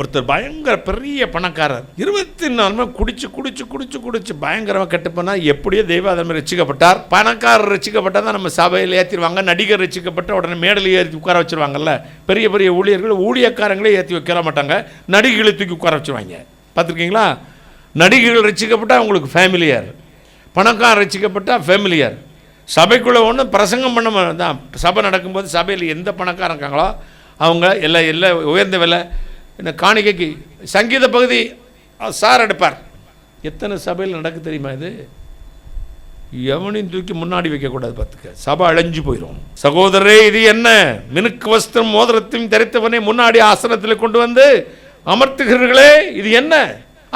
ஒருத்தர் பயங்கர பெரிய பணக்காரர் 24 மணி குடிச்சு குடிச்சு குடிச்சு குடிச்சு பயங்கரமாக கட்டுப்போனா எப்படியோ தெய்வாதம் ரசிக்கப்பட்டார். பணக்காரர் ரசிக்கப்பட்டால் தான் நம்ம சபையில் ஏற்றிடுவாங்க. நடிகர் ரசிக்கப்பட்ட உடனே மேடையில் ஏற்றி உட்கார வச்சுருவாங்கல்ல. பெரிய பெரிய ஊழியக்காரங்களே ஏற்றி வைக்க மாட்டாங்க, நடிகைகளை தூக்கி உட்கார வச்சுருவாங்க. பார்த்துருக்கீங்களா? நடிகைகள் ரசிக்கப்பட்டால் அவங்களுக்கு ஃபேமிலியார், பணக்காரர் ரசிக்கப்பட்டால் ஃபேமிலியார். சபைக்குள்ளே ஒன்று பிரசங்கம் பண்ண தான். சபை நடக்கும்போது சபையில் எந்த பணக்காரன் இருக்காங்களோ அவங்க எல்லாம் உயர்ந்த விலை இந்த காணிக்கைக்கு சங்கீத பகுதி சார் எடுப்பார். எத்தனை சபையில் நடக்க தெரியுமா? இது எவனையும் தூக்கி முன்னாடி வைக்கக்கூடாது. பார்த்துக்க, சபை அழைஞ்சு போயிடும். சகோதரரே, இது என்ன? மினுக்கு வஸ்திரம் மோதிரத்தையும் தரித்தவனே முன்னாடி ஆசனத்தில் கொண்டு வந்து அமர்த்துகிறீர்களே, இது என்ன?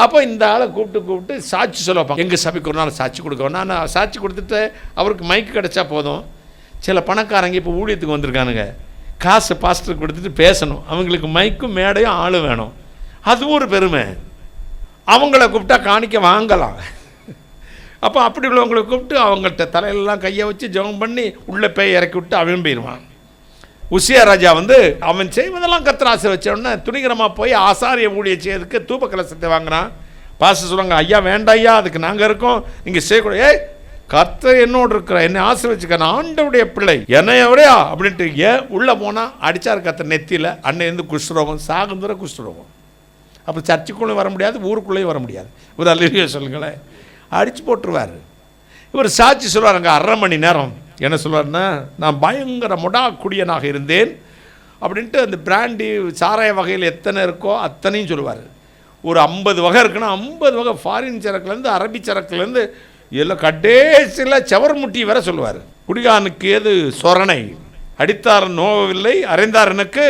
அப்போ இந்த ஆளை கூப்பிட்டு சாட்சி சொல்ல வைப்பாங்க. எங்கள் சபைக்கு ஒரு நாள் சாட்சி கொடுக்க. நான் சாட்சி கொடுத்துட்டு அவருக்கு மைக்கு கிடச்சா போதும். சில பணக்காரங்க இப்போ ஊழியத்துக்கு வந்திருக்கானுங்க, காசு பாஸ்டருக்கு கொடுத்துட்டு பேசணும். அவங்களுக்கு மைக்கும் மேடையும் ஆளும் வேணும். அதுவும் ஒரு பெருமை. அவங்கள கூப்பிட்டா காணிக்க வாங்கலாம். அப்போ அப்படி உள்ளவங்களை கூப்பிட்டு அவங்கள்ட்ட தலையிலெல்லாம் கையை வச்சு ஜெபம் பண்ணி உள்ளே போய் இறக்கி விட்டு அவன் போயிடுவான். உசியா ராஜா அவன் செய்வதெல்லாம் கர்த்தர் ஆசீர்வதிச்ச துணிகரமாக போய் ஆசாரிய ஊழிய செய்யறதுக்கு தூப கலசத்தை வாங்கினான். பாஸ்டர் சொல்லுவாங்க, ஐயா வேண்டாம் ஐயா, அதுக்கு நாங்கள் இருக்கோம், நீங்கள் செய்யக்கூடாது. ஏய், கர்த்தர் என்னோடு இருக்கிற, என்னை ஆசீர்வதிச்சுக்க, நான் ஆண்டவருடைய பிள்ளை, என்னை எவரையா அப்படின்ட்டு உள்ளே போனால் அடித்தார் கர்த்தர் நெத்தியில். அன்னையிலேருந்து குஷ்டரோகம், சாகுந்தர குஷ்டரோகம். அப்போ சர்ச்சுக்குள்ளேயும் வர முடியாது, ஊருக்குள்ளேயும் வர முடியாது. ஒரு அல்லேலூயா சொல்லுங்களேன். அடித்து போட்டுருவார். இவர் சாட்சி சொல்லுவாருங்க 1/2 மணி நேரம். என்ன சொல்லுவார்னா, நான் பயங்கர முடா குடியனாக இருந்தேன் அப்படின்ட்டு அந்த பிராண்டி சாராய வகையில் எத்தனை இருக்கோ அத்தனையும் சொல்லுவார். ஒரு 50 வகை இருக்குன்னா 50 வகை, ஃபாரின் சரக்குலேருந்து அரபி சரக்குலேருந்து எல்லாம் கடைசியில் செவர்முட்டி வர சொல்லுவார். குடிகானுக்கு ஏது சொரணை, அடித்தார் நோவில்லை, அறைந்தார் எனக்கு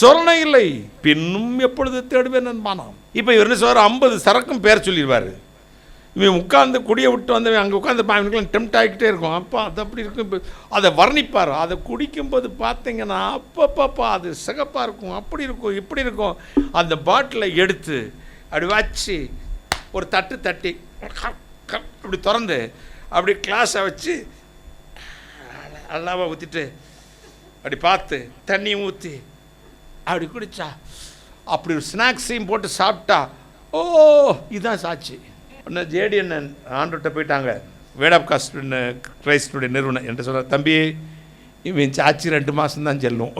சொரணை இல்லை, பின்னும் எப்பொழுது தேடுவேன் நண்பானாம். இப்போ இவர் என்ன சொல்வார், 50 சரக்கும் பேர் சொல்லிடுவார். இவன் உட்காந்து குடியை விட்டு வந்தவன் அங்கே உட்காந்துப்பான். அவனுக்குலாம் டெம்ட் ஆகிக்கிட்டே இருக்கும். அப்பா அது அப்படி இருக்கும். இப்போ அதை வர்ணிப்பார். அதை குடிக்கும்போது பார்த்தீங்கன்னா அப்பப்பப்பா அது சிகப்பாக இருக்கும், அப்படி இருக்கும், இப்படி இருக்கும். அந்த பாட்டிலை எடுத்து அப்படி வச்சு ஒரு தட்டி அப்படி திறந்து அப்படி கிளாஸை வச்சு அல்லாவை ஊற்றிட்டு அப்படி பார்த்து தண்ணியும் ஊற்றி அப்படி குடித்தா, அப்படி ஒரு ஸ்நாக்ஸையும் போட்டு சாப்பிட்டா, ஓ இதுதான் சாட்சி. ஒன்று ஜேடிஎன் ஆண்டோட்ட போயிட்டாங்க, வேர்ட் ஆஃப் கிரைஸ்டுடைய நிறுவனம் என்று சொல்கிறார். தம்பி, இவன் சாட்சி 2 மாதம் தான் செல்லும்.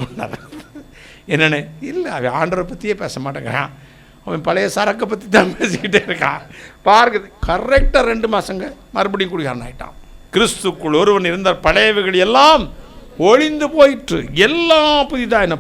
என்னென்ன இல்லை, அவன் ஆண்டரை பற்றியே பேச மாட்டேங்கிறான், அவன் பழைய சரக்கை பற்றி தான் பேசிக்கிட்டே இருக்கான். பார்க்குது கரெக்டாக 2 மாதங்க மறுபடியும் குடிகாரன் ஆகிட்டான். கிறிஸ்துக்குள் ஒருவன் இருந்தால் பழையவைகள் எல்லாம் ஒழிந்து போயிற்று, எல்லாம் புதிதாக என்ன